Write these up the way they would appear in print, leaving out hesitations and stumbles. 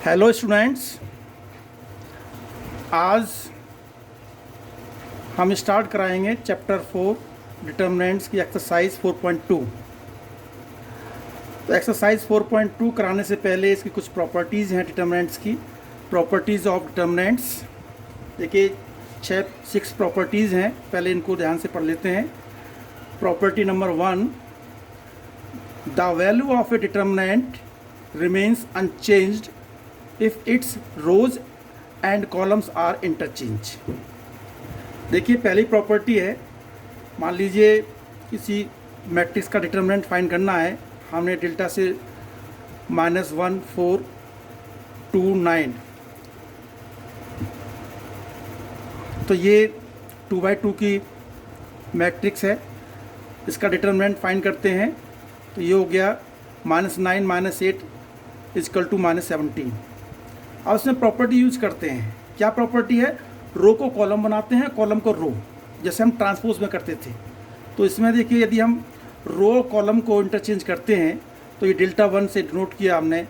Hello students, आज हम start कराएंगे चैप्टर 4 डिटर्मिनेंट्स की एक्सरसाइज 4.2। तो एक्सरसाइज 4.2 कराने से पहले इसकी कुछ प्रॉपर्टीज़ हैं डिटर्मिनेंट्स की। प्रॉपर्टीज़ ऑफ डिटर्मिनेंट्स देखिए 6 प्रॉपर्टीज़ हैं, पहले इनको ध्यान से पढ़ लेते हैं। Property number 1, the value of a determinant remains unchanged if its rows and columns are interchange. देखिए पहली प्रॉपर्टी है, मान लीजिए किसी मैट्रिक्स का डिटर्मिनेंट फाइंड करना है, हमने डेल्टा से -1 4 2 9, तो ये 2×2 की मैट्रिक्स है, इसका डिटर्मिनेंट फाइंड करते हैं। तो ये हो गया -9 -8 = -17। अब इसमें प्रॉपर्टी यूज करते हैं। क्या प्रॉपर्टी है? रो को कॉलम बनाते हैं, कॉलम को रो, जैसे हम ट्रांसपोज में करते थे। तो इसमें देखिए यदि हम रो कॉलम को इंटरचेंज करते हैं तो ये डेल्टा 1 से डिनोट किया हमने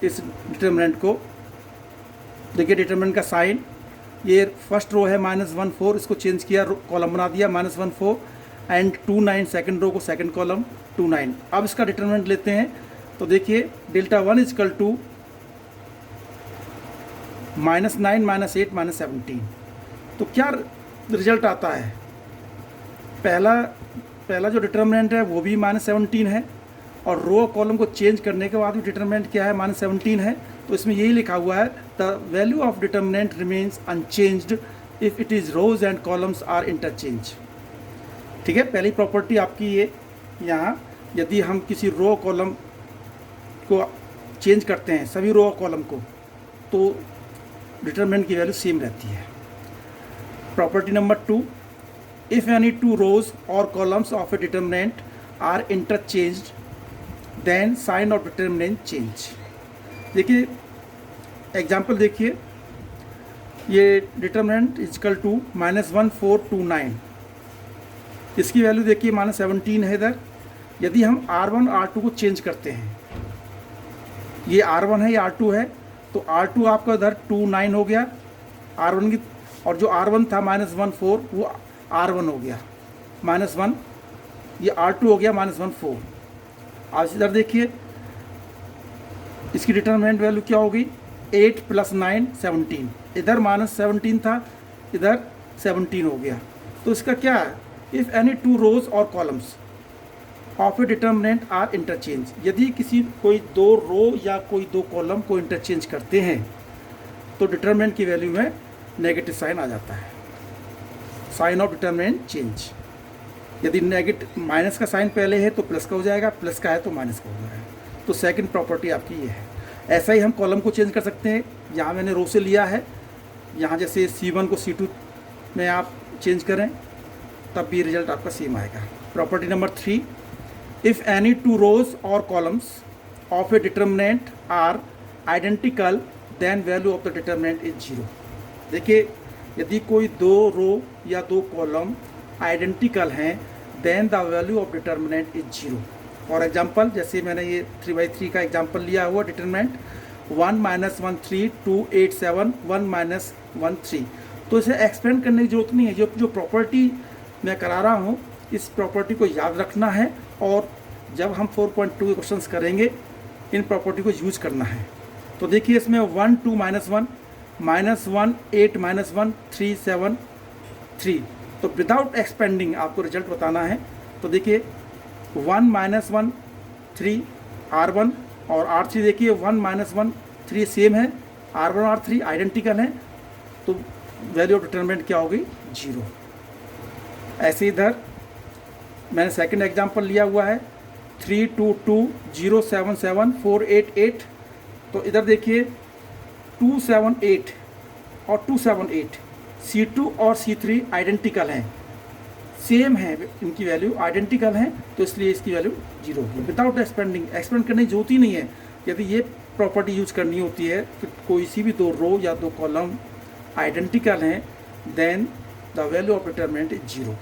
इस डिटर्मिनेंट को। देखिए डिटर्मिनेंट का साइन, ये फर्स्ट रो है -1 4, इसको चेंज किया, कॉलम बना दिया -1 4 एंड 2 9 सेकेंड रो को सेकेंड कॉलम 2 9। अब इसका डिटर्मिनेंट लेते हैं तो देखिए डेल्टा 1 = -9 -8 -17। तो क्या रिजल्ट आता है? पहला जो डिटर्मिनेंट है वो भी -17 है, और रो कॉलम को चेंज करने के बाद भी डिटर्मिनेंट क्या है? -17 है। तो इसमें यही लिखा हुआ है, the value of determinant remains unchanged if it is rows and columns are interchange. ठीक है, पहली प्रॉपर्टी आपकी ये। यहाँ यदि हम किसी रो कॉलम को चेंज करते हैं, सभी रो कॉलम को, तो डिटर्मिनेंट की वैल्यू सेम रहती है। Property number 2, if any 2 rows और columns of a determinant are interchanged then sign of determinant change. देखिए एग्जाम्पल देखिए, ये डिटर्मिनेंट = -1 4 2 9, इसकी वैल्यू देखिए -17 है इधर। यदि हम R1 R2 को चेंज करते हैं, ये R1 है, ये R2 है, तो R2 आपका इधर 2 9 हो गया R1 की, और जो R1 था -1 4 वो R1 हो गया -1, ये R2 हो गया -1 4। आज इधर देखिए इसकी डिटर्मिनेंट वैल्यू क्या होगी? 8 + 9 17, इधर -17 था, इधर 17 हो गया। तो इसका क्या है? इफ़ एनी 2 रोज और columns of a determinant are interchange, यदि कोई 2 रो या कोई 2 कॉलम को इंटरचेंज करते हैं तो डिटर्मिनेंट की वैल्यू में नेगेटिव साइन आ जाता है, साइन ऑफ डिटर्मिनेंट चेंज। यदि माइनस का साइन पहले है तो प्लस का हो जाएगा, प्लस का है तो माइनस का हो जाएगा। तो सेकंड प्रॉपर्टी आपकी ये है। ऐसा ही हम कॉलम को चेंज कर सकते हैं। यहाँ मैंने रो से लिया है, यहाँ जैसे C1 को C2 में आप चेंज करें तब भी रिजल्ट आपका सेम आएगा। Property number 3, if any 2 rows और columns of a determinant are identical then value of the determinant is 0। देखिए यदि कोई 2 रो या 2 कॉलम आइडेंटिकल हैं then the value of determinant is 0। For example, जैसे मैंने ये 3×3 का एग्जांपल लिया हुआ डिटर्मिनेंट 1 - 1 3 2 8 7 1 - 1 3। तो इसे एक्सपेंड करने की जरूरत नहीं है। जो प्रॉपर्टी मैं करा रहा हूँ, इस प्रॉपर्टी को याद रखना है, और जब हम 4.2 के क्वेश्चंस करेंगे इन प्रॉपर्टी को यूज करना है। तो देखिए इसमें 1 2 -1 -1 8 -1 3 7 3, तो विदाउट एक्सपेंडिंग आपको रिजल्ट बताना है। तो देखिए 1 - 1 3 R1 और R3, देखिए 1 - 1 3 सेम है, R1 और R3 आइडेंटिकल हैं, तो वैल्यू ऑफ डिटर्मिनेंट क्या होगी? 0। ऐसे इधर मैंने सेकंड एग्जांपल लिया हुआ है 3 2 2 0 7 7 4 8 8, तो इधर देखिए 2 7 8 और 2 7 8 C2 और C3 आइडेंटिकल हैं, सेम है, इनकी वैल्यू आइडेंटिकल हैं, तो इसलिए इसकी वैल्यू 0 होगी। विदाउट एक्सपेंड करने की जरूरत ही नहीं है। यदि ये प्रॉपर्टी यूज करनी होती है कि कोई सी भी 2 रो या 2 कॉलम आइडेंटिकल हैं then the value of determinant is 0।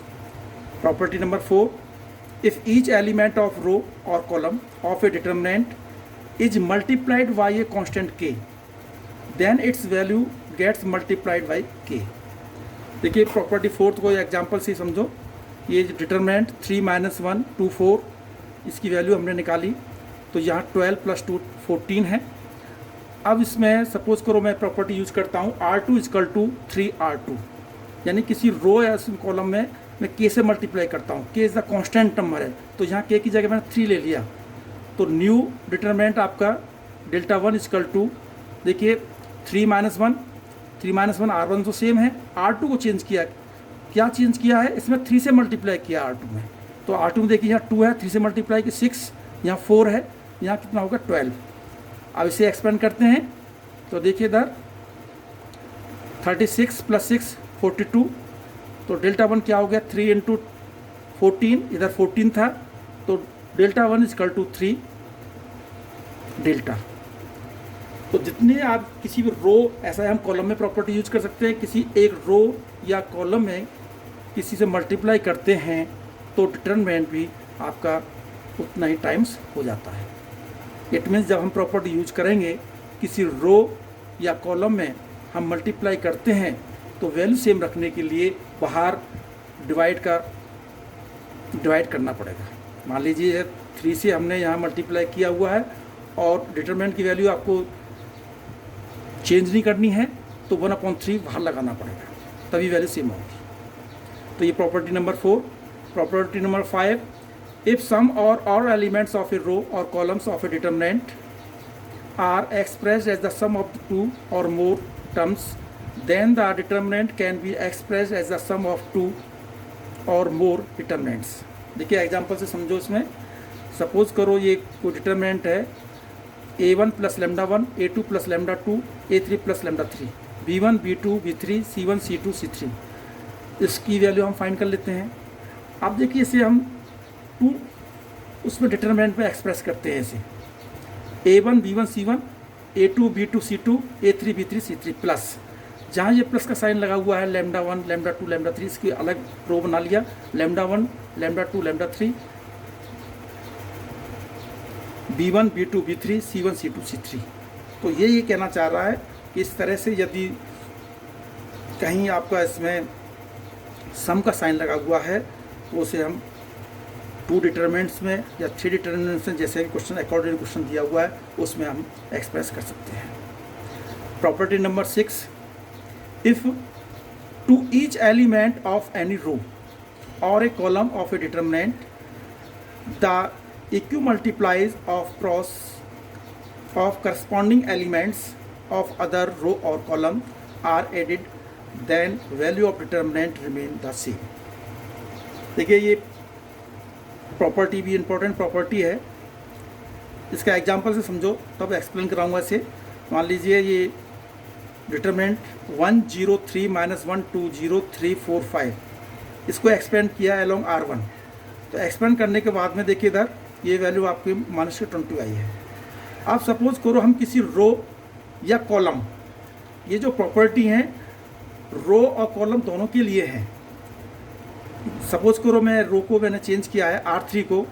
Property number 4, if each element of row or column of a determinant is multiplied by a constant K, then its value gets multiplied by K. देखिए property fourth को example से समझो। ये determinant 3 - 1 2 4, इसकी value हमने निकाली, तो यहाँ 12 + 2 14 है। अब इसमें सपोज करो मैं प्रॉपर्टी यूज करता हूँ R2 = 3R2, यानी किसी रो या कॉलम में मैं k से मल्टीप्लाई करता हूँ। k is the constant number है, तो यहाँ k की जगह मैंने 3 ले लिया, तो न्यू डिटरमिनेंट आपका Δ1 = देखिए 3 - 1 R1 तो सेम है, R2 को चेंज किया। क्या चेंज किया है, इसमें 3 से मल्टीप्लाई किया R2 में, तो R2 में देखिए यहाँ 2 है, 3 से मल्टीप्लाई की 6, यहाँ 4 है, यहाँ कितना होगा 12। अब इसे एक्सपेंड करते हैं, तो देखिए इधर 36 + 6 42, तो Δ1 क्या हो गया 3 × 14, इधर 14 था, तो Δ1 = 3 डेल्टा। तो जितने आप किसी भी रो, ऐसा है हम कॉलम में प्रॉपर्टी यूज कर सकते हैं, किसी एक रो या कॉलम में किसी से मल्टीप्लाई करते हैं तो डिटरमिनेंट भी आपका उतना ही टाइम्स हो जाता है। इट मीन्स जब हम प्रॉपर्टी यूज करेंगे किसी रो या कॉलम में हम मल्टीप्लाई करते हैं तो वैल्यू सेम रखने के लिए बाहर डिवाइड करना पड़ेगा। मान लीजिए 3 से हमने यहाँ मल्टीप्लाई किया हुआ है और डिटरमिनेंट की वैल्यू आपको चेंज नहीं करनी है, तो 1/3 बाहर लगाना पड़ेगा, तभी वैल्यू सेम होगी। तो ये property number 4। Property number 5, if some और all elements of a row और columns of a determinant are expressed as the sum of 2 और more terms, then the determinant can be expressed as the sum of 2 or more determinants। देखिए example से समझो। इसमें suppose करो ये कोई determinant है a1 + λ1, a2 + λ2, a3 + λ3, b1 b2 b3 c1 c2 c3। इसकी वैल्यू हम फाइंड कर लेते हैं। अब देखिए इसे हम 2 उसमें डिटरमिनेंट में एक्सप्रेस करते हैं। इसे a1 b1 c1, a2 b2 c2, a3 b3 c3 plus, जहाँ ये प्लस का साइन लगा हुआ है λ1 λ2 λ3, इसकी अलग रो बना लिया, λ1 λ2 λ3, b1 b2 b3 c1 c2 c3। तो ये कहना चाह रहा है कि इस तरह से यदि कहीं आपका इसमें सम का साइन लगा हुआ है तो उसे हम 2 डिटरमिनेंट्स में या 3 डिटरमिनेंट्स में, जैसे क्वेश्चन अकॉर्डिंग क्वेश्चन दिया हुआ है उसमें हम एक्सप्रेस कर सकते हैं। Property number 6, if to each element of any row or a column of a determinant the equimultiplies of corresponding elements of other row or column are added, then value of determinant remain the same। देखिए ये property भी important property है, इसका example से समझो तब explain कराऊंगा इसे। मान लीजिए ये डिटरमिनेंट 1 0 3 - 1 2 0 3 4 5, इसको एक्सपेंड किया अलोंग R1, तो एक्सपेंड करने के बाद में देखिए इधर ये वैल्यू आपकी -20 आई है। अब सपोज करो हम किसी रो या कॉलम, ये जो प्रॉपर्टी हैं रो और कॉलम दोनों के लिए हैं। सपोज करो मैं रो को मैंने चेंज किया है R3 को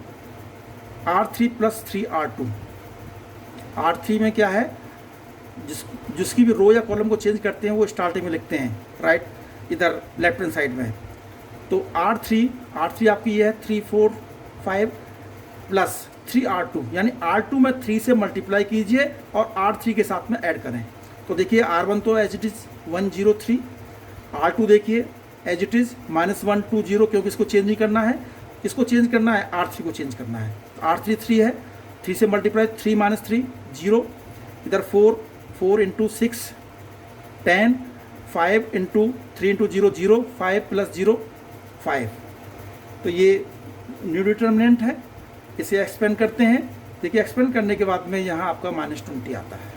R3 + 3R2। R3 में क्या है, जिसकी भी रो या कॉलम को चेंज करते हैं वो स्टार्टिंग में लिखते हैं, राइट, इधर लेफ्ट हैंड साइड में। तो R3 आपकी ये है 3 4 5 + 3R2, यानी R2 में 3 से मल्टीप्लाई कीजिए और R3 के साथ में ऐड करें। तो देखिए R1 तो एज इट इज़ 1 0 3, R2 देखिए एज इट इज़ -1 2 0, क्योंकि इसको चेंज नहीं करना है, इसको चेंज करना है, R3 को चेंज करना है। तो R3 3 है, 3 से मल्टीप्लाई 3 - 3 0, इधर 4 × 6 10, 5 × 3 × 0 0, 5 + 0 5। तो ये न्यू डिटरमिनेंट है, इसे एक्सपेंड करते हैं। देखिए एक्सपेंड करने के बाद में यहाँ आपका -20 आता है।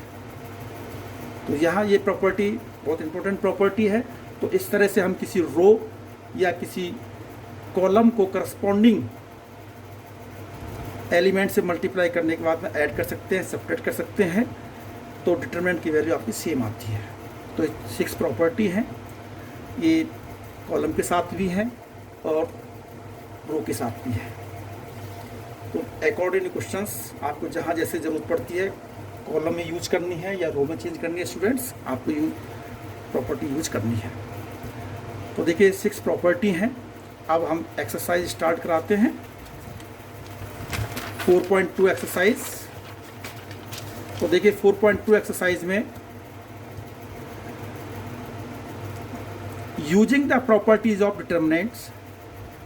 तो यहाँ ये प्रॉपर्टी बहुत इंपॉर्टेंट प्रॉपर्टी है। तो इस तरह से हम किसी रो या किसी कॉलम को करस्पॉन्डिंग एलिमेंट से मल्टीप्लाई करने के बाद में ऐड कर सकते हैं, सब्ट्रैक्ट कर सकते हैं, तो डिटरमिनेंट की वैल्यू आपकी सेम आती है। तो 6 प्रॉपर्टी हैं, ये कॉलम के साथ भी हैं और रो के साथ भी है। तो अकॉर्डिंग क्वेश्चंस आपको जहाँ जैसे ज़रूरत पड़ती है कॉलम में यूज करनी है या रो में चेंज करनी है स्टूडेंट्स, आपको प्रॉपर्टी यूज करनी है। तो देखिए 6 प्रॉपर्टी हैं। अब हम एक्सरसाइज स्टार्ट कराते हैं। 4.2 एक्सरसाइज। तो देखिए 4.2 एक्सरसाइज में using the properties of determinants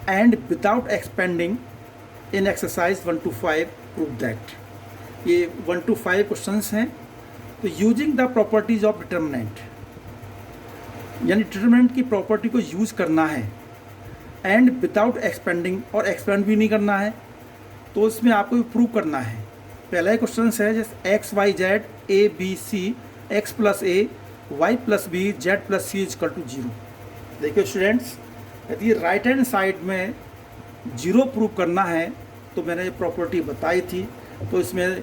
and without expanding in exercise 1 to 5 prove that. ये 1 to 5 क्वेश्चंस हैं। तो using the properties of determinant यानी डिटर्मिनेंट की प्रॉपर्टी को यूज करना है, एंड विदाउट एक्सपेंडिंग, और एक्सपेंड भी नहीं करना है। तो इसमें आपको प्रूव करना है। पहला ही क्वेश्चन है जैसे X Y Z A B C X plus A Y plus B Z plus C is equal to 0। देखिए स्टूडेंट्स, यदि राइट हैंड साइड में 0 प्रूव करना है तो मैंने ये प्रॉपर्टी बताई थी। तो इसमें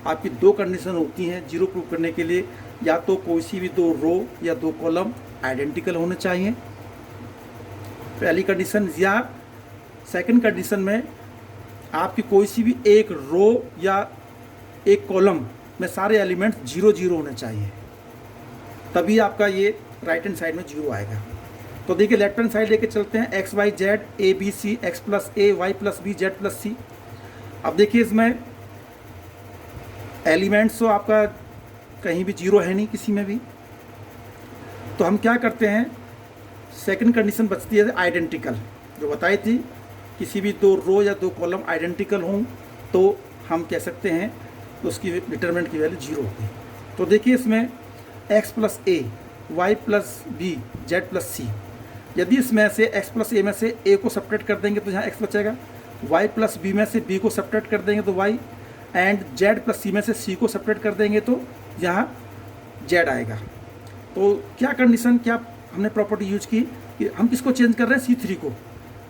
आपकी 2 कंडीशन होती हैं 0 प्रूव करने के लिए। या तो कोई सी भी 2 रो या 2 कॉलम आइडेंटिकल होने चाहिए, पहली कंडीशन। या सेकंड कंडीशन में आपकी कोई सी भी एक रो या एक कॉलम में सारे एलिमेंट्स 0 0 होने चाहिए, तभी आपका ये राइट हैंड साइड में 0 आएगा। तो देखिए लेफ्ट हैंड साइड लेके चलते हैं। X Y Z A B C X plus A Y plus B Z plus C. अब देखिए इसमें एलिमेंट्स तो आपका कहीं भी 0 है नहीं, किसी में भी। तो हम क्या करते हैं, सेकंड कंडीशन बचती है आइडेंटिकल, जो बताई थी। किसी भी 2 रो या 2 कॉलम आइडेंटिकल हों तो हम कह सकते हैं तो उसकी डिटरमिनेंट की वैल्यू 0 होगी। तो देखिए इसमें x plus A Y plus B Z plus C, यदि इसमें से x प्लस ए में से a को सब्ट्रैक्ट कर देंगे तो यहाँ x बचेगा, y प्लस बी में से b को सब्ट्रैक्ट कर देंगे तो y, and z plus c में से c को सब्ट्रैक्ट कर देंगे तो यहाँ z आएगा। तो क्या कंडीशन, क्या हमने प्रॉपर्टी यूज की कि हम किसको चेंज कर रहे हैं, C3 को।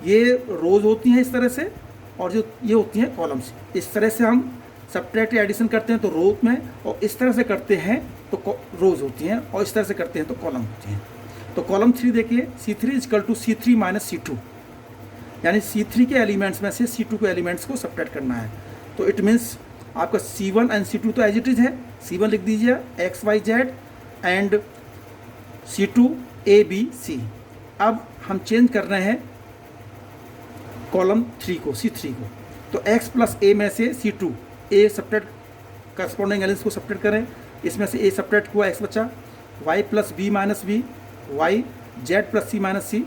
ये रोज होती हैं इस तरह से, और जो ये होती हैं कॉलम्स। इस तरह से हम सब्ट्रैक्ट या एडिशन करते हैं तो रो में, और इस तरह से करते हैं तो रोज होती हैं, और इस तरह से करते हैं तो कॉलम होती हैं। तो कॉलम 3 देखिए, C3 is equal to C3 minus C2, यानी C3 के एलिमेंट्स में से C2 के एलिमेंट्स को सब्ट्रैक्ट करना है। तो इट मीन्स आपका C1 एंड C2 तो एज इट इज है, C1 लिख दीजिए X Y Z and C2 A B C. अब हम चेंज कर रहे हैं कॉलम 3 को, C3 को। तो x प्लस ए में से C2 A subtract, corresponding elements को सब्ट्रैक्ट करें। इसमें से a सब्ट्रैक्ट हुआ, x बचा, y plus B minus B Y, Z plus C minus C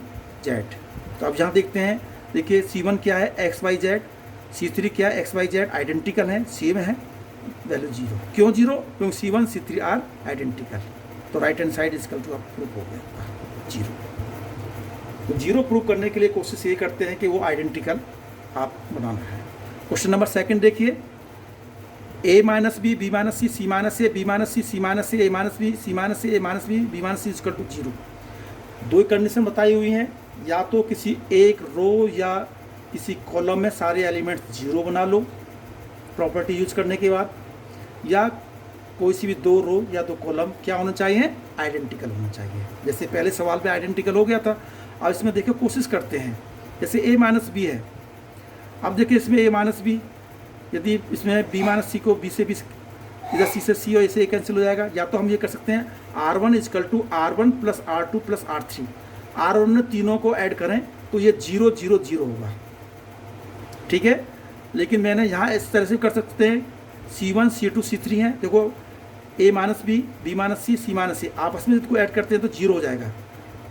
Z. तो अब यहाँ देखते हैं, देखिए C1 क्या है एक्स वाई जेड, C3 क्या है एक्स वाई जेड, आइडेंटिकल है, सेम है, वैल्यू 0। क्यों 0? क्योंकि C1 C3 आर आइडेंटिकल। तो right hand side is equal to आप प्रूफ हो गया 0। तो 0 प्रूव करने के लिए कोशिश ये करते हैं कि वो आइडेंटिकल आप बनाना है। क्वेश्चन नंबर 2 देखिए, a minus B B minus C C minus A B minus C minus A minus B C minus A minus B B minus C is equal to 0। 2 condition बताई हुई हैं, या तो किसी एक रो या किसी कॉलम में सारे एलिमेंट्स 0 बना लो प्रॉपर्टी यूज करने के बाद, या कोई सी भी 2 रो या 2 कॉलम क्या होना चाहिए, आइडेंटिकल होना चाहिए। जैसे पहले सवाल पे आइडेंटिकल हो गया था। अब इसमें देखिए कोशिश करते हैं, जैसे a माइनस बी है। अब देखिए इसमें a माइनस बी, यदि इसमें b माइनस सी को b से b, इधर c से c और ऐसे कैंसिल हो जाएगा। या तो हम ये कर सकते हैं r1 is equal to r1 plus r2 plus r3, r1 में तीनों को ऐड करें तो ये 0 0 0 होगा, ठीक है। लेकिन मैंने यहाँ इस तरह से कर सकते हैं, C1 C2 C3 हैं, देखो a minus B B minus C C minus C, आपस में इसको ऐड करते हैं तो 0 हो जाएगा,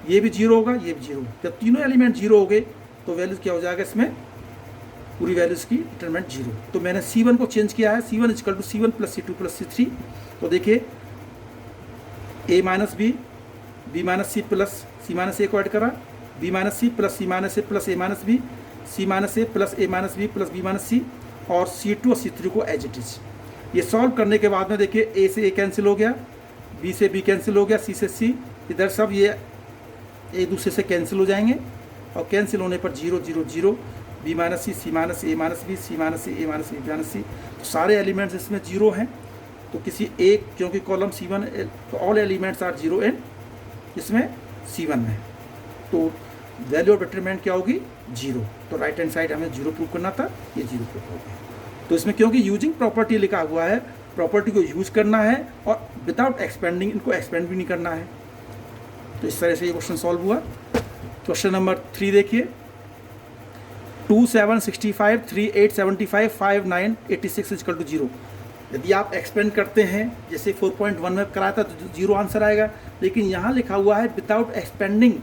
ये भी 0 होगा, ये भी 0। जब तीनों एलिमेंट 0 हो गए तो वैल्यू क्या हो जाएगा, इसमें पूरी वैल्यूज़ की डिटरमिनेंट 0। तो मैंने C1 को चेंज किया है, C1 is equal to C1 plus C2 plus C3। तो देखिए a minus B B minus C plus C minus A को ऐड करा, B minus C plus C minus A plus A minus B, C minus A plus A minus B plus B minus C, और C2 और C3 को as it is. ये solve करने के बाद में देखिए a से a कैंसिल हो गया, b से b कैंसिल हो गया, c से c, इधर सब ये एक दूसरे से कैंसिल हो जाएंगे, और कैंसिल होने पर 0 0 0, B minus C minus A minus B C minus A minus B minus सी। तो सारे एलिमेंट्स इसमें 0 हैं। तो किसी एक, क्योंकि कॉलम C1, तो ऑल एलिमेंट्स आर 0 इन इसमें C1 में, तो वैल्यू ऑफ डिटरमिनेंट क्या होगी, 0। तो राइट हैंड साइड हमें 0 प्रूव करना था, ये 0 प्रूव हो गया। तो इसमें क्योंकि यूजिंग प्रॉपर्टी लिखा हुआ है, प्रॉपर्टी को यूज करना है और विदाउट एक्सपेंडिंग, इनको एक्सपेंड भी नहीं करना है। तो इस तरह से ये क्वेश्चन सॉल्व हुआ। क्वेश्चन नंबर 3 देखिए, 2 7 65 3 8 75 5 9 86 इक्वल टू 0। यदि आप एक्सपेंड करते हैं जैसे 4.1 में कराया था तो 0 आंसर आएगा, लेकिन यहाँ लिखा हुआ है विदाउट एक्सपेंडिंग,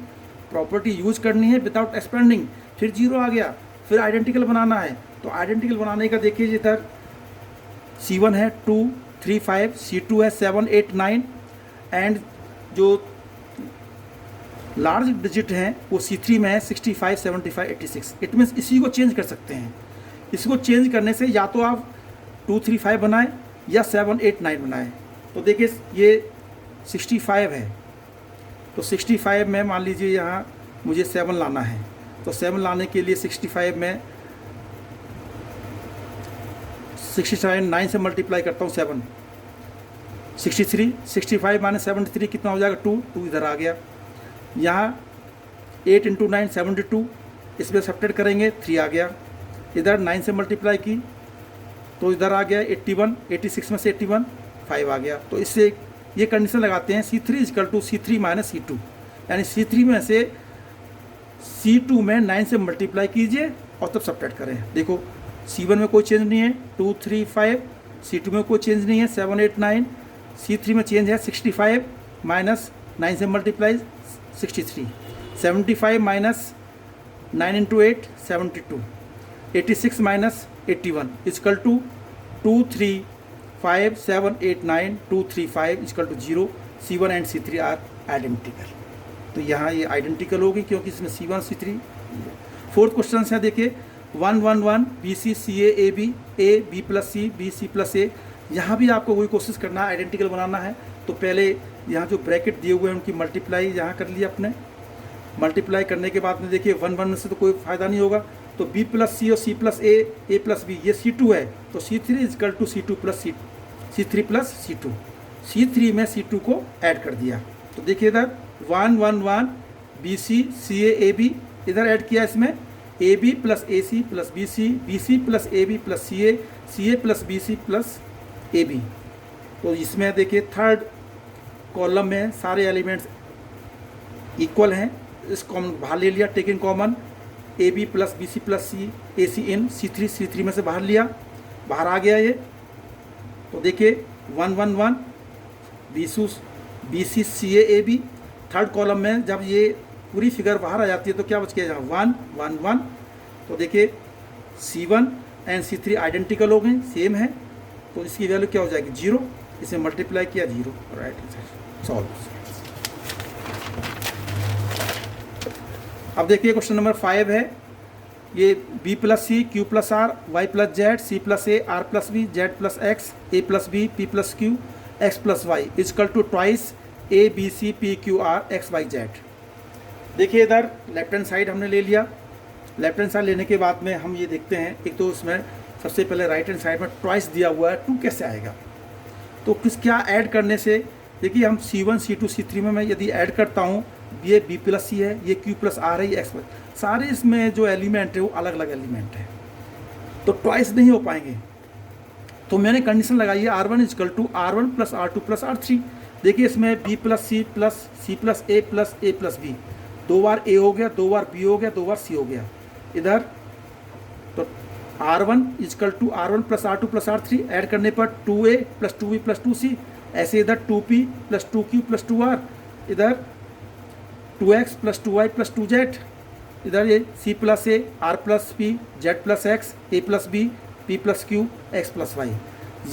प्रॉपर्टी यूज करनी है विदाउट एक्सपेंडिंग, फिर 0 आ गया, फिर आइडेंटिकल बनाना है। तो आइडेंटिकल बनाने का देखिए, इधर C1 है 2 3 5, C2 है 7 8 9 एंड जो लार्ज डिजिट हैं वो C3 में है 65 75 86। इट मीन्स इसी को चेंज कर सकते हैं। इसको चेंज करने से या तो आप 2 3 5 बनाएं या 7 8 9 बनाएं। तो देखिए ये 65 है, तो 65 में मान लीजिए यहाँ मुझे 7 लाना है, तो 7 लाने के लिए 65 में 67 9 से मल्टीप्लाई करता हूँ 7, 63 65 माइनस 73 कितना हो जाएगा 2 इधर आ गया। यहाँ 8 × 9 72, इसमें सब्ट्रैक्ट करेंगे 3 आ गया। इधर 9 से मल्टीप्लाई की तो इधर आ गया 81, 86 में से 81 5 आ गया। तो इससे ये कंडीशन लगाते हैं C3 equal to C3 minus C2, यानी C3 में से C2 में 9 से मल्टीप्लाई कीजिए और तब सब्ट्रैक्ट करें। देखो C1 में कोई चेंज नहीं है 2 3 5, C2 में कोई चेंज नहीं है 7 8 9, C3 में चेंज है 65 माइनस 9 से multiply 63, 75 minus 9 × 8 72, 86 minus 81 equal to 2 3 5 7 8 9 2 3 5 equal to 0। C1 and C3 are identical. तो यहाँ ये आइडेंटिकल होगी क्योंकि इसमें C1 C3। फोर्थ क्वेश्चन है देखिए 1 1 1 BC CA AB A B plus C B C plus A। यहाँ भी आपको वही कोशिश करना है, आइडेंटिकल बनाना है। तो पहले यहाँ जो ब्रैकेट दिए हुए हैं उनकी मल्टीप्लाई यहाँ कर लिया आपने। मल्टीप्लाई करने के बाद में देखिए 1 1 से तो कोई फ़ायदा नहीं होगा, तो B प्लस C और C plus A plus B, ये C2 है तो C3 equal to C2 plus C3 plus C2। C3 में C2 को ऐड कर दिया। तो देखिए इधर 1 1 1 BC CA AB, इधर ऐड किया इसमें AB plus AC plus BC, BC plus AB plus CA, CA plus BC plus AB। तो इसमें देखिए थर्ड कॉलम में सारे एलिमेंट्स इक्वल हैं, इस कॉमन बाहर ले लिया, taking common AB plus BC plus C AC इन C3 में से बाहर लिया, बाहर आ गया ये। तो देखिए 1 1 1 BC CA AB, third column में जब ये पूरी फिगर बाहर आ जाती है तो क्या बच गया यहाँ 1 1 1। तो देखिए C1 एंड C3 आइडेंटिकल हो गए, सेम है, तो इसकी वैल्यू क्या हो जाएगी 0। इसे मल्टीप्लाई किया 0, राइट सॉल्व। अब देखिए क्वेश्चन नंबर 5 है, ये B plus C Q plus R Y plus Z C plus A R plus B Z plus X A plus B P plus Q X plus Y is equal to twice A B C P Q R X Y Z। देखिए इधर left hand side हमने ले लिया। Left hand side लेने के बाद में हम ये देखते हैं, एक तो इसमें सबसे पहले राइट हैंड साइड में ट्वाइस दिया हुआ है, 2 कैसे आएगा। तो क्या ऐड करने से, देखिए हम C1 C2 C3 में मैं यदि ऐड करता हूँ, ये B प्लस C है, ये Q प्लस R है, ये X, सारे इसमें जो एलिमेंट है वो अलग अलग एलिमेंट है, तो ट्वाइस नहीं हो पाएंगे। तो मैंने कंडीशन लगाई है R1 is equal to R1 plus R2 plus R3। देखिए इसमें B plus C plus A plus B, 2 bar A हो गया, 2 बार B हो गया, 2 बार C हो गया इधर। तो R1 is equal to R1 plus R2 plus R3 add करने पर 2A plus 2B plus 2C, ऐसे इधर 2P plus 2Q plus 2R, इधर 2X plus 2Y plus 2Z, इधर ये C plus A R plus P Z plus X A plus B P plus Q X plus Y।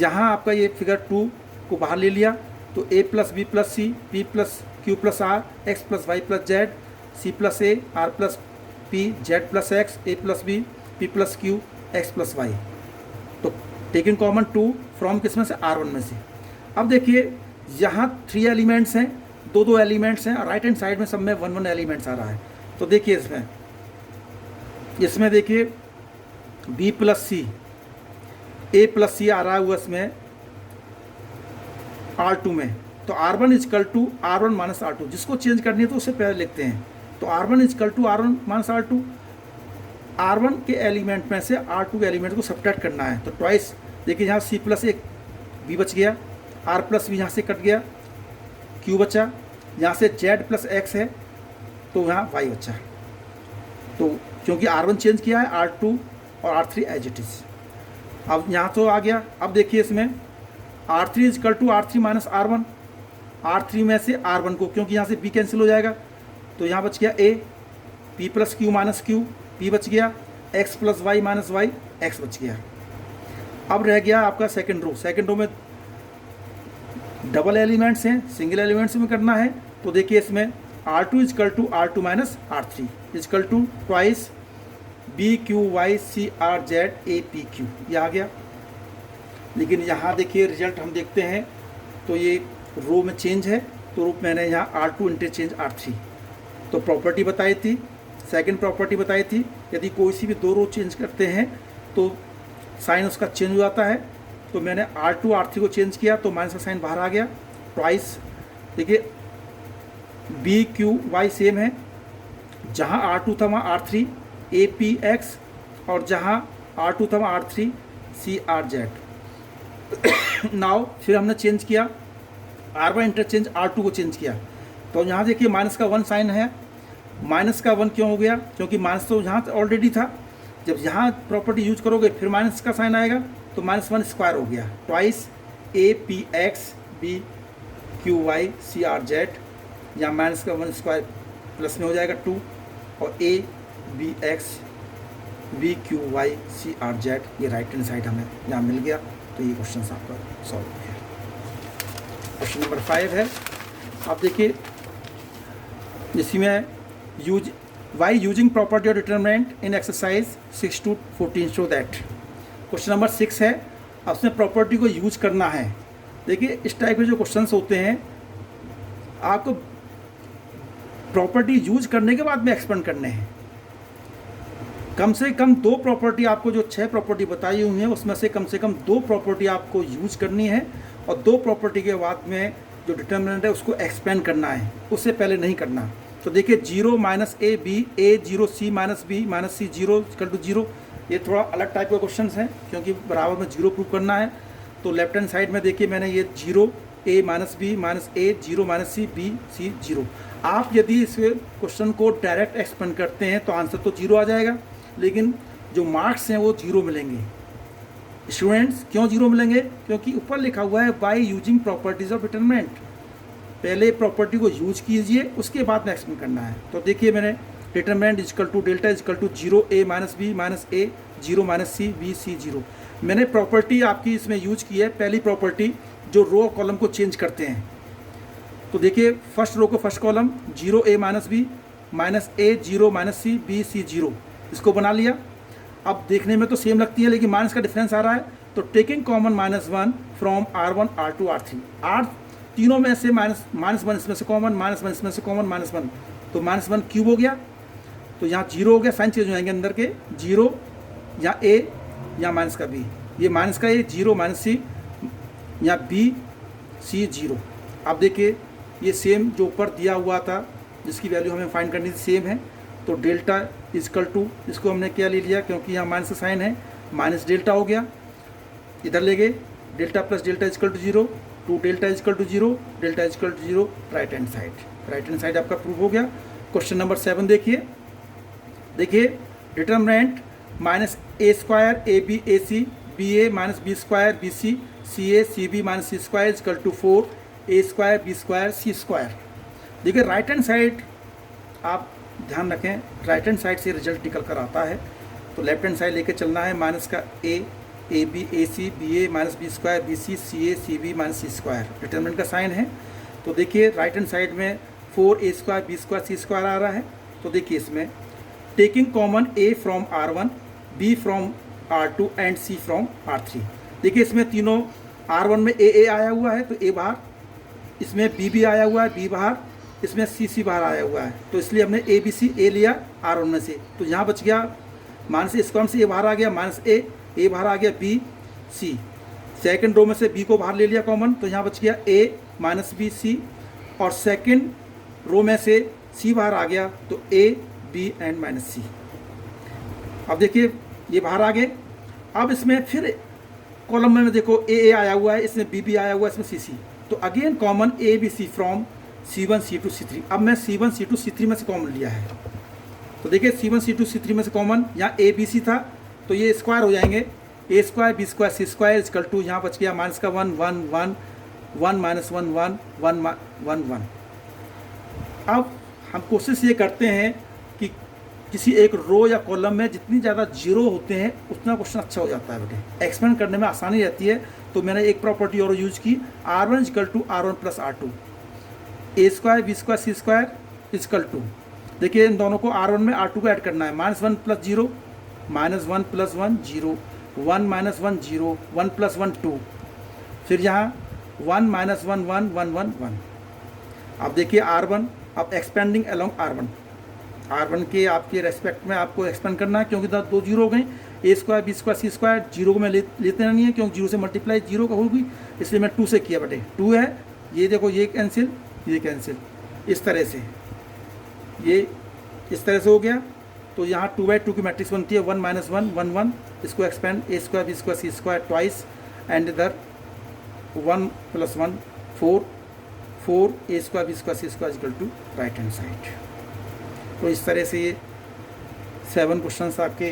यहाँ आपका ये figure 2 को बाहर ले लिया, तो A plus B plus C P plus Q plus R X plus Y plus Z C plus A R plus P Z plus X A plus B P plus Q X plus Y। तो taking common 2 from किस में से R1 में से। अब देखिए यहाँ 3 elements हैं, 2 एलिमेंट्स हैं, और राइट हैंड साइड में सब में 1 एलिमेंट्स आ रहा है। तो देखिए इसमें देखिए B plus C A plus C आ रहा है हुआ इसमें R2 में, तो R1 is equal to R1 minus R2, जिसको चेंज करनी है तो उससे पहले लिखते हैं। तो R1 is equal to R1 minus R2, R1 के एलिमेंट में से R2 के एलिमेंट को सब्ट्रैक्ट करना है। तो ट्वाइस, देखिए यहाँ C प्लस एक B बच गया, R प्लस भी यहाँ से कट गया, Q बचा, यहाँ से Z प्लस X है तो यहाँ Y बचा। तो क्योंकि R1 चेंज किया है, R2 और R3 एज इट इज़। अब यहाँ तो आ गया। अब देखिए इसमें R3 is equal to R3 minus R1, R3 में से R1 को, क्योंकि यहाँ से B कैंसिल हो जाएगा तो यहाँ बच गया A, P plus Q minus Q, P बच गया, X plus Y minus Y, X बच गया। अब रह गया आपका सेकंड रो। सेकंड रो में डबल एलिमेंट्स हैं, सिंगल एलिमेंट्स में करना है। तो देखिए इसमें R2 is equal to R2 minus R3 is equal to twice BQYCRZ APQ, ये आ गया। लेकिन यहाँ देखिए रिजल्ट हम देखते हैं तो ये रो में चेंज है, तो मैंने यहाँ R2 इंटरचेंज R3 तो प्रॉपर्टी बताई थी, सेकंड प्रॉपर्टी बताई थी, यदि कोई सी भी दो रो चेंज करते हैं तो साइन उसका चेंज हो जाता है। तो मैंने R2 R3 को चेंज किया तो माइनस का साइन बाहर आ गया। ट्वाइस देखिए BQY सेम है, जहाँ R2 था वहाँ R3 APX और जहाँ R2 था वहाँ R3 CRZ। नाउ फिर हमने चेंज किया, R1 इंटरचेंज R2 को चेंज किया तो यहाँ देखिए माइनस का 1 साइन है। माइनस का 1 क्यों हो गया? क्योंकि माइनस तो यहाँ ऑलरेडी था, जब यहाँ प्रॉपर्टी यूज करोगे फिर माइनस का साइन आएगा तो -1 स्क्वायर हो गया। ट्वाइस APX BQY CRZ, यहाँ माइनस का 1 स्क्वायर प्लस में हो जाएगा 2 और ABX BQY CRZ, ये राइट हैंड साइड हमें यहाँ मिल गया। तो ये क्वेश्चन आपका सॉल्व हो गया। क्वेश्चन नंबर 5 है, आप देखिए इसमें यूज वाई यूजिंग प्रॉपर्टी और determinant in exercise 6 to 14 show that. Question number 6 है, अब उसमें प्रॉपर्टी को यूज करना है। देखिए इस टाइप के जो क्वेश्चंस होते हैं आपको प्रॉपर्टी यूज करने के बाद में एक्सपेंड करने हैं। कम से कम 2 प्रॉपर्टी, आपको जो 6 प्रॉपर्टी बताई हुई है उसमें से कम 2 प्रॉपर्टी आपको यूज करनी है और 2 प्रॉपर्टी के बाद में जो डिटर्मिनेंट है उसको एक्सपेंड करना है, उससे पहले नहीं करना। तो देखिए 0 minus A B, A 0 C minus B minus C 0 equal to 0, ये थोड़ा अलग टाइप का क्वेश्चन है क्योंकि बराबर में 0 प्रूव करना है। तो लेफ्ट हैंड साइड में देखिए मैंने ये 0 A minus B minus A 0 minus C B C 0। आप यदि इस क्वेश्चन को डायरेक्ट एक्सपेंड करते हैं तो आंसर तो 0 आ जाएगा, लेकिन जो मार्क्स हैं वो 0 मिलेंगे। स्टूडेंट्स क्यों 0 मिलेंगे? क्योंकि ऊपर लिखा हुआ है by using properties of determinant. पहले प्रॉपर्टी को यूज कीजिए उसके बाद में एक्सपेंड करना है। तो देखिए मैंने determinant is equal to delta is equal to 0 A minus B minus A 0 minus C B C 0। मैंने प्रॉपर्टी आपकी इसमें यूज की है, पहली प्रॉपर्टी जो रो कॉलम को चेंज करते हैं। तो देखिए फर्स्ट रो को first column 0 A minus B minus A 0 minus C B C 0, इसको बना लिया। अब देखने में तो सेम लगती है लेकिन माइनस का डिफरेंस आ रहा है, तो taking common -1 from R1 R2 R3, R तीनों में से -1 इसमें से कॉमन, -1 इसमें से कॉमन, -1 तो -1 क्यूब हो गया। तो यहाँ 0 हो गया, साइन चेंज हो जाएंगे अंदर के, 0 यहाँ A यहाँ माइनस का B, ये माइनस का A 0 माइनस C, यहाँ B C 0। अब देखिए ये सेम जो ऊपर दिया हुआ था जिसकी वैल्यू हमें फाइंड करनी थी सेम है। तो डेल्टा इजकल टू, इसको हमने क्या ले लिया क्योंकि यहाँ माइनस का साइन है, माइनस डेल्टा हो गया, इधर ले गए delta plus delta is equal to 0, 2 delta is equal to 0, delta is equal to 0, right hand side आपका प्रूव हो गया। क्वेश्चन नंबर 7 देखिए determinant minus A square A B A C B A minus B square B C C A C B minus C square is equal to 4 A square B square C square. देखिए right hand side आप ध्यान रखें, right hand side से result निकल कर आता है तो लेफ्ट हैंड साइड लेके चलना है। माइनस का A B A C B A minus B square B C C A C B minus C square determinant का साइन है। तो देखिए राइट हैंड साइड में 4 A square B square C square आ रहा है। तो देखिए इसमें taking common A from R1 B from R2 and C from R3। देखिए इसमें तीनों R1 में ए आया हुआ है तो ए बाहर, इसमें बी भी आया हुआ है बी बाहर, इसमें सी बाहर आया हुआ है, तो इसलिए हमने ए बी सी ए लिया R1 में से। तो यहाँ बच गया माइनस ए स्क्वायर से ए बाहर आ गया, माइनस ए बाहर आ गया बी सी। सेकंड रो में से बी को बाहर ले लिया कॉमन, तो यहाँ बच गया ए माइनस बी सी, और सेकंड रो में से सी बाहर आ गया तो ए बी एंड माइनस सी। अब देखिए ये बाहर आ गए। अब इसमें फिर कॉलम में देखो ए आया हुआ है, इसमें बी आया हुआ है, इसमें सी। तो again common A B C from C1 C2 C3। अब मैं C1 C2 C3 में से कॉमन लिया है, तो देखिए C1 C2 C3 में से कॉमन यहाँ ए बी सी था, तो ये स्क्वायर हो जाएंगे, A square B square C square equal to यहाँ बच गया माइनस का 1 1 1 1 माइनस 1 1 1 1 1। अब हम कोशिश ये करते हैं कि किसी एक रो या कॉलम में जितनी ज़्यादा जीरो होते हैं उतना क्वेश्चन अच्छा हो जाता है बेटे, एक्सपेंड करने में आसानी रहती है। तो मैंने एक प्रॉपर्टी और यूज की, R1 equal to R1 plus R2, A square B square C square equal to, देखिए इन दोनों को R1 में R2 को ऐड करना है, -1 प्लस 0 -1 प्लस 1 0 1 माइनस 1 0 1 प्लस 1 2, फिर यहाँ 1 माइनस 1 1 1 1 1। अब देखिए R1, अब एक्सपेंडिंग अलोंग R1 के आपके रेस्पेक्ट में आपको एक्सपेंड करना है, क्योंकि दो जीरो हो गए, ए square B square C square, zero को मैं लेते नहीं है क्योंकि जीरो से मल्टीप्लाई जीरो का होगी, इसलिए मैं 2 से किया बेटे, 2 है, ये देखो ये कैंसिल ये कैंसिल, इस तरह से ये इस तरह से हो गया। तो यहाँ 2/2 की मैट्रिक्स बनती है, 1 माइनस 1 1 1, इसको expand A square B square C square twice and इधर 1 plus 1 4 4 A square B square C square equal to right hand side. तो इस तरह से ये 7 क्वेश्चंस आपके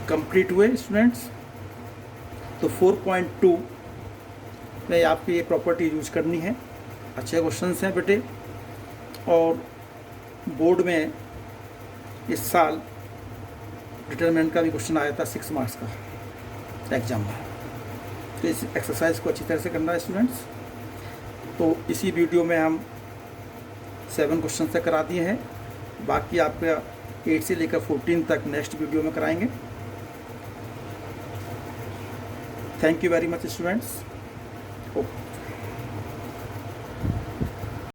कंप्लीट हुए स्टूडेंट्स। तो 4.2 में आपको ये प्रॉपर्टी यूज करनी है, अच्छे क्वेश्चंस हैं बेटे। और बोर्ड में इस साल डिटरमिनेंट का भी क्वेश्चन आया था 6 मार्क्स का एग्जाम में, तो इस एक्सरसाइज को अच्छी तरह से करना है स्टूडेंट्स। तो इसी वीडियो में हम 7 क्वेश्चन तक करा दिए हैं, बाकी आपका 8 से लेकर 14 तक नेक्स्ट वीडियो में कराएंगे। Thank you very much students.